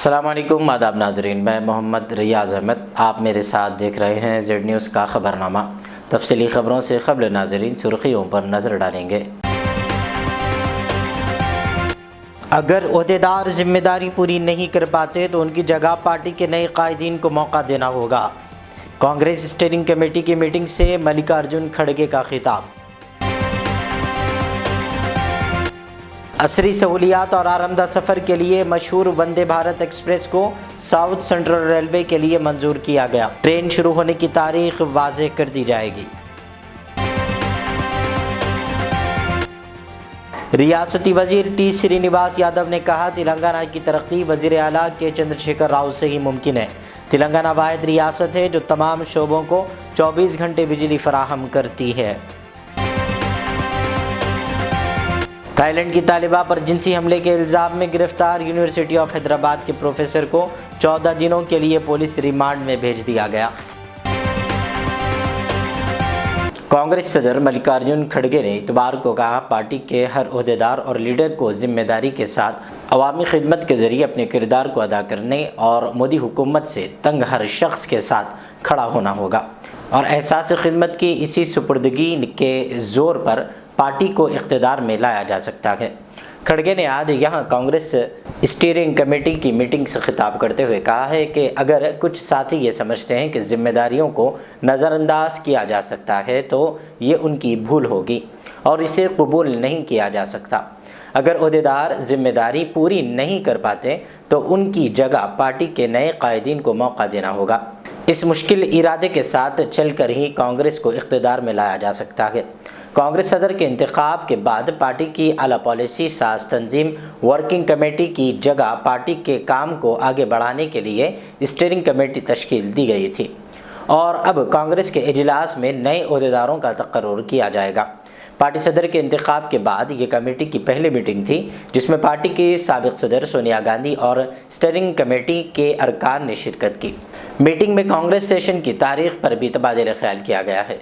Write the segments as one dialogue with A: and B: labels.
A: السلام علیکم، آداب ناظرین، میں محمد ریاض احمد، آپ میرے ساتھ دیکھ رہے ہیں زیڈ نیوز کا خبرنامہ۔ تفصیلی خبروں سے قبل ناظرین سرخیوں پر نظر ڈالیں گے۔ اگر عہدیدار ذمہ داری پوری نہیں کر پاتے تو ان کی جگہ پارٹی کے نئے قائدین کو موقع دینا ہوگا۔ کانگریس اسٹیئرنگ کمیٹی کی میٹنگ سے ملکارجن کھڑگے کا خطاب۔ عصری سہولیات اور آرامدہ سفر کے لیے مشہور وندے بھارت ایکسپریس کو ساؤتھ سینٹرل ریلوے کے لیے منظور کیا گیا۔ ٹرین شروع ہونے کی تاریخ واضح کر دی جائے گی۔ ریاستی وزیر ٹی سرینیواس یادو نے کہا، تلنگانہ کی ترقی وزیر اعلیٰ کے چندرشیکھر راؤ سے ہی ممکن ہے۔ تلنگانہ واحد ریاست ہے جو تمام شعبوں کو 24 گھنٹے بجلی فراہم کرتی ہے۔ تھائی لینڈ کی طالبہ پر جنسی حملے کے الزام میں گرفتار یونیورسٹی آف حیدرآباد کے پروفیسر کو 14 دنوں کے لیے پولیس ریمانڈ میں بھیج دیا گیا۔ کانگریس صدر ملکارجن کھڑگے نے اتوار کو کہا، پارٹی کے ہر عہدیدار اور لیڈر کو ذمہ داری کے ساتھ عوامی خدمت کے ذریعے اپنے کردار کو ادا کرنے اور مودی حکومت سے تنگ ہر شخص کے ساتھ کھڑا ہونا ہوگا، اور احساس خدمت کی اسی سپردگی کے زور پر پارٹی کو اقتدار میں لایا جا سکتا ہے۔ کھڑگے نے آج یہاں کانگریس اسٹیئرنگ کمیٹی کی میٹنگ سے خطاب کرتے ہوئے کہا ہے کہ اگر کچھ ساتھی یہ سمجھتے ہیں کہ ذمہ داریوں کو نظر انداز کیا جا سکتا ہے تو یہ ان کی بھول ہوگی اور اسے قبول نہیں کیا جا سکتا۔ اگر عہدیدار ذمہ داری پوری نہیں کر پاتے تو ان کی جگہ پارٹی کے نئے قائدین کو موقع دینا ہوگا۔ اس مشکل ارادے کے ساتھ چل کر ہی کانگریس کو اقتدار میں لایا جا سکتا ہے۔ کانگریس صدر کے انتخاب کے بعد پارٹی کی اعلیٰ پالیسی ساز تنظیم ورکنگ کمیٹی کی جگہ پارٹی کے کام کو آگے بڑھانے کے لیے اسٹیئرنگ کمیٹی تشکیل دی گئی تھی، اور اب کانگریس کے اجلاس میں نئے عہدیداروں کا تقرر کیا جائے گا۔ پارٹی صدر کے انتخاب کے بعد یہ کمیٹی کی پہلی میٹنگ تھی جس میں پارٹی کی سابق صدر سونیا گاندھی اور اسٹیئرنگ کمیٹی کے ارکان نے شرکت کی۔ میٹنگ میں کانگریس سیشن کی تاریخ پر بھی تبادلہ خیال کیا گیا ہے۔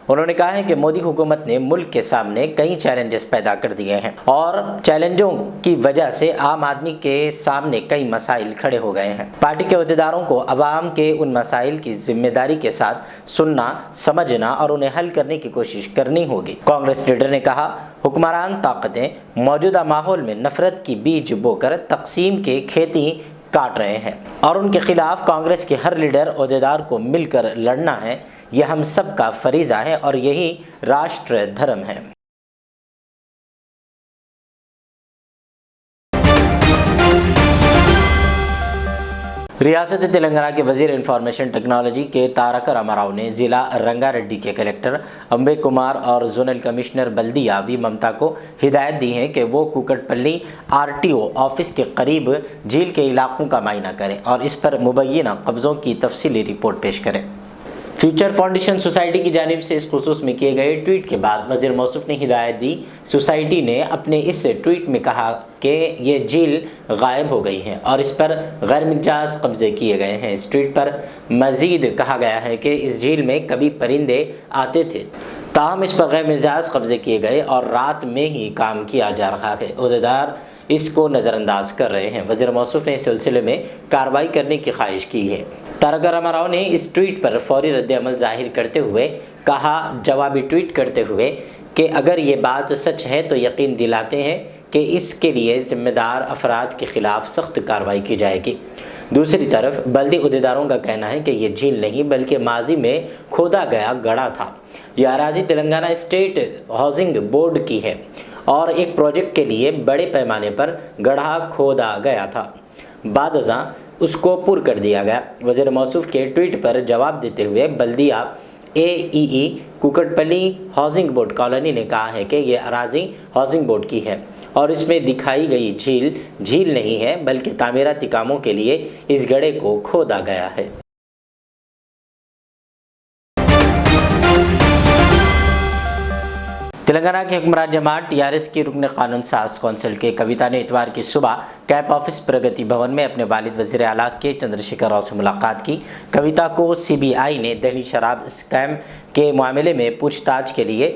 A: انہوں نے کہا ہے کہ مودی حکومت نے ملک کے سامنے کئی چیلنجز پیدا کر دیے ہیں، اور چیلنجوں کی وجہ سے عام آدمی کے سامنے کئی مسائل کھڑے ہو گئے ہیں۔ پارٹی کے عہدیداروں کو عوام کے ان مسائل کی ذمہ داری کے ساتھ سننا، سمجھنا اور انہیں حل کرنے کی کوشش کرنی ہوگی۔ کانگریس لیڈر نے کہا، حکمران طاقتیں موجودہ ماحول میں نفرت کی بیج بو کر تقسیم کے کھیتی کاٹ رہے ہیں، اور ان کے خلاف کانگریس کے ہر لیڈر عہدیدار کو مل کر لڑنا ہے۔ یہ ہم سب کا فریضہ ہے اور یہی راشٹر دھرم ہے۔ ریاست تلنگانہ کے وزیر انفارمیشن ٹیکنالوجی کے تارک راما راؤ نے ضلع رنگا ریڈی کے کلکٹر امبے کمار اور زونل کمشنر بلدیہ وی ممتا کو ہدایت دی ہے کہ وہ کوکٹ پلی RTO آفس کے قریب جھیل کے علاقوں کا معائنہ کریں اور اس پر مبینہ قبضوں کی تفصیلی رپورٹ پیش کریں۔ فیوچر فاؤنڈیشن سوسائٹی کی جانب سے اس خصوص میں کیے گئے ٹویٹ کے بعد وزیر موصوف نے ہدایت دی۔ سوسائٹی نے اپنے اس ٹویٹ میں کہا کہ یہ جھیل غائب ہو گئی ہے اور اس پر غیر مجاز قبضے کیے گئے ہیں۔ اس ٹویٹ پر مزید کہا گیا ہے کہ اس جھیل میں کبھی پرندے آتے تھے، تاہم اس پر غیر مجاز قبضے کیے گئے اور رات میں ہی کام کیا جا رہا ہے۔ عہدیدار اس کو نظر انداز کر رہے ہیں۔ وزیر موصوف نے اس سلسلے میں کارروائی کرنے کی خواہش کی ہے۔ تارک راما راؤ نے اس ٹویٹ پر فوری رد عمل ظاہر کرتے ہوئے کہا، جوابی ٹویٹ کرتے ہوئے، کہ اگر یہ بات سچ ہے تو یقین دلاتے ہیں کہ اس کے لیے ذمہ دار افراد کے خلاف سخت کارروائی کی جائے گی۔ دوسری طرف بلدی عہدیداروں کا کہنا ہے کہ یہ جھیل نہیں بلکہ ماضی میں کھودا گیا گڑھا تھا۔ یہ اراضی تلنگانہ اسٹیٹ ہاؤسنگ بورڈ کی ہے اور ایک پروجیکٹ کے لیے بڑے پیمانے پر گڑھا کھودا گیا تھا، بعد ازاں اس کو پر کر دیا گیا۔ وزیر موصوف کے ٹویٹ پر جواب دیتے ہوئے بلدیہ AEE کوکٹ پلی ہاؤسنگ بورڈ کالونی نے کہا ہے کہ یہ اراضی ہاؤسنگ بورڈ کی ہے اور اس میں دکھائی گئی جھیل نہیں ہے بلکہ تعمیراتی کاموں کے لیے اس گڑھے کو کھودا گیا ہے۔ تلنگانہ کی حکمران جماعت TRS کی رکن قانون ساز کونسل کے کویتا نے اتوار کی صبح کیمپ آفس پرگتی بھون میں اپنے والد وزیر اعلیٰ کے چندرشیکھر راؤ سے ملاقات کی۔ کویتا کو CBI نے دہلی شراب اسکیم کے معاملے میں پوچھ تاچھ کے لیے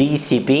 A: DCP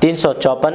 A: 354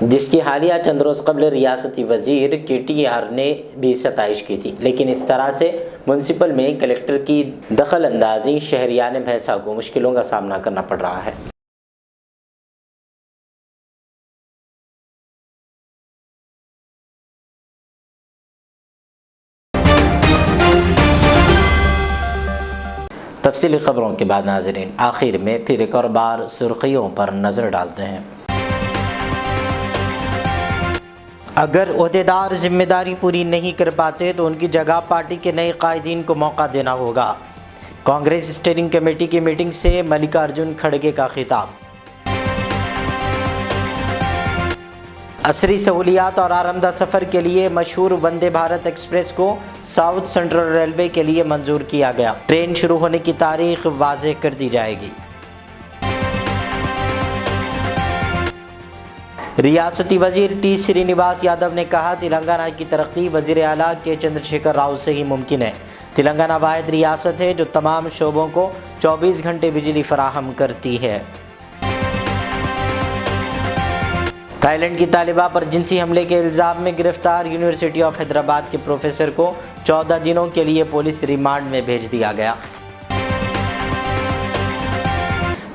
A: جس کی حالیہ چند روز قبل ریاستی وزیر KTR نے بھی ستائش کی تھی، لیکن اس طرح سے میونسپل میں کلکٹر کی دخل اندازی شہریان بھینسہ کو مشکلوں کا سامنا کرنا پڑ رہا ہے۔ تفصیلی خبروں کے بعد ناظرین آخر میں پھر ایک اور بار سرخیوں پر نظر ڈالتے ہیں۔ اگر عہدیدار ذمہ داری پوری نہیں کر پاتے تو ان کی جگہ پارٹی کے نئے قائدین کو موقع دینا ہوگا۔ کانگریس اسٹیئرنگ کمیٹی کی میٹنگ سے ملکارجن کھڑگے کا خطاب۔ عصری سہولیات اور آرامدہ سفر کے لیے مشہور وندے بھارت ایکسپریس کو ساؤتھ سینٹرل ریلوے کے لیے منظور کیا گیا۔ ٹرین شروع ہونے کی تاریخ واضح کر دی جائے گی۔ ریاستی وزیر ٹی سرینیواس یادو نے کہا تلنگانہ کی ترقی وزیر اعلیٰ کے چندرشیکھر راؤ سے ہی ممکن ہے۔ تلنگانہ واحد ریاست ہے جو تمام شعبوں کو 24 گھنٹے بجلی فراہم کرتی ہے۔ تھائی لینڈ کی طالبہ پر جنسی حملے کے الزام میں گرفتار یونیورسٹی آف حیدرآباد کے پروفیسر کو 14 دنوں کے لیے پولیس ریمانڈ میں بھیج دیا گیا۔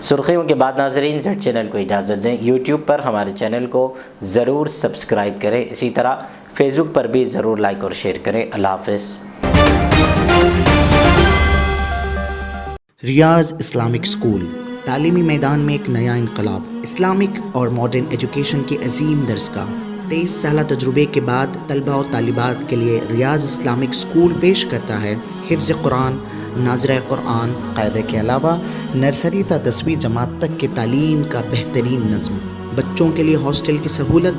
A: سرخیوں کے بعد ناظرین زیڈ چینل کو اجازت دیں۔ یوٹیوب پر ہمارے چینل کو ضرور سبسکرائب کریں، اسی طرح فیس بک پر بھی ضرور لائک اور شیئر کریں۔ اللہ حافظ۔
B: ریاض اسلامک اسکول تعلیمی میدان میں ایک نیا انقلاب، اسلامک اور ماڈرن ایجوکیشن کی عظیم درسگاہ۔ 23 سالہ تجربے کے بعد طلبہ و طالبات کے لیے ریاض اسلامک اسکول پیش کرتا ہے حفظ قرآن، ناظرہ قرآن، قاعدے کے علاوہ نرسری تا 10ویں جماعت تک کی تعلیم کا بہترین نظم۔ بچوں کے لیے ہاسٹل کی سہولت،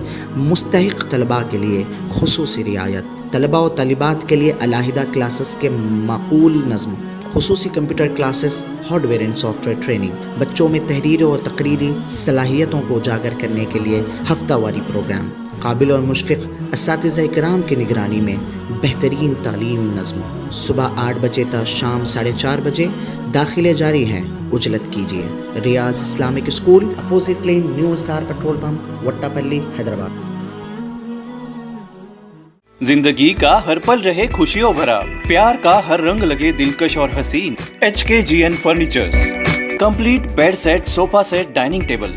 B: مستحق طلباء کے لیے خصوصی رعایت، طلباء و طالبات کے لیے علیحدہ کلاسز کے معقول نظم، خصوصی computer classes, hard where and soft where training, بچوں میں تحریری اور تقریری صلاحیتوں کو اجاگر کرنے کے لیے ہفتہ واری پروگرام، قابل اور مشفق اساتذہ کرام کی نگرانی میں بہترین تعلیم نظم۔ صبح 8 بجے تا شام 4:30 بجے داخلے جاری ہیں، اجلت کیجیے۔ Riyaz Islamic school, opposite lane, new SR petrol pump, وٹاپلی، حیدرآباد۔
C: زندگی کا ہر پل رہے خوشیوں بھرا، پیار کا ہر رنگ لگے دلکش اور حسین۔ HKGN furnitures, complete bed set, sofa set, dining table.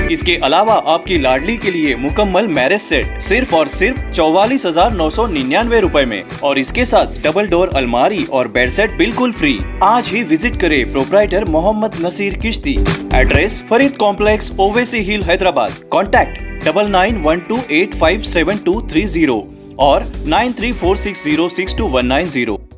C: اس کے علاوہ آپ کی لاڈلی کے لیے مکمل میرج سیٹ صرف اور صرف 44,999 روپے میں، اور اس کے ساتھ ڈبل ڈور الماری اور بیڈ سیٹ بالکل فری۔ آج ہی وزٹ کرے پروپرائٹر محمد نصیر کشتی۔ ایڈریس فرید کمپلیکس، اویسی ہل، حیدرآباد۔ کانٹیکٹ 9912857230 اور 9346062190۔